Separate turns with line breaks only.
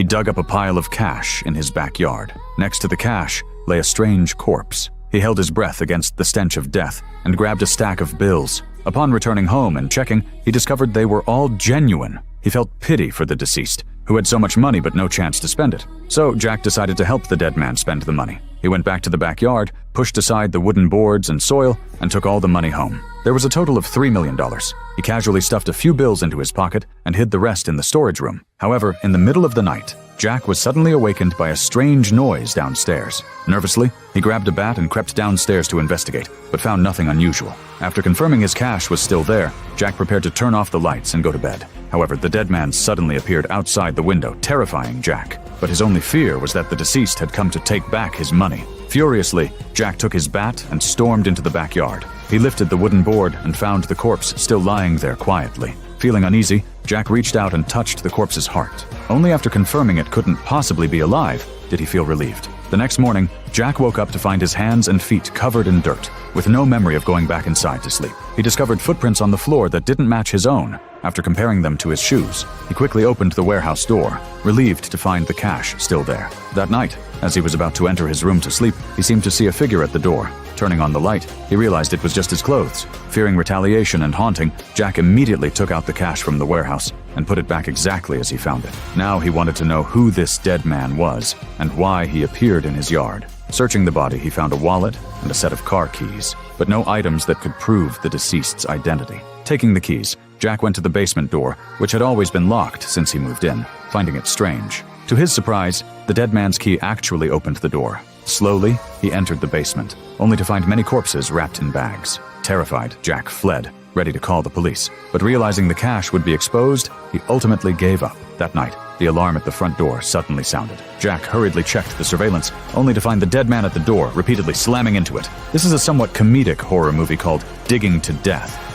dug up a pile of cash in his backyard. Next to the cash lay a strange corpse. He held his breath against the stench of death and grabbed a stack of bills. Upon returning home and checking, he discovered they were all genuine. He felt pity for the deceased, who had so much money but no chance to spend it. So Jack decided to help the dead man spend the money. He went back to the backyard, pushed aside the wooden boards and soil, and took all the money home. There was a total of $3 million. He casually stuffed a few bills into his pocket and hid the rest in the storage room. However, in the middle of the night, Jack was suddenly awakened by a strange noise downstairs. Nervously, he grabbed a bat and crept downstairs to investigate, but found nothing unusual. After confirming his cash was still there, Jack prepared to turn off the lights and go to bed. However, the dead man suddenly appeared outside the window, terrifying Jack. But his only fear was that the deceased had come to take back his money. Furiously, Jack took his bat and stormed into the backyard. He lifted the wooden board and found the corpse still lying there quietly. Feeling uneasy, Jack reached out and touched the corpse's heart. Only after confirming it couldn't possibly be alive did he feel relieved. The next morning, Jack woke up to find his hands and feet covered in dirt, with no memory of going back inside to sleep. He discovered footprints on the floor that didn't match his own. After comparing them to his shoes, he quickly opened the warehouse door, relieved to find the cash still there. That night, as he was about to enter his room to sleep, he seemed to see a figure at the door. Turning on the light, he realized it was just his clothes. Fearing retaliation and haunting, Jack immediately took out the cash from the warehouse and put it back exactly as he found it. Now he wanted to know who this dead man was and why he appeared in his yard. Searching the body, he found a wallet and a set of car keys, but no items that could prove the deceased's identity. Taking the keys, Jack went to the basement door, which had always been locked since he moved in, finding it strange. To his surprise, the dead man's key actually opened the door. Slowly, he entered the basement, only to find many corpses wrapped in bags. Terrified, Jack fled, ready to call the police. But realizing the cash would be exposed, he ultimately gave up. That night, the alarm at the front door suddenly sounded. Jack hurriedly checked the surveillance, only to find the dead man at the door, repeatedly slamming into it. This is a somewhat comedic horror movie called Digging to Death,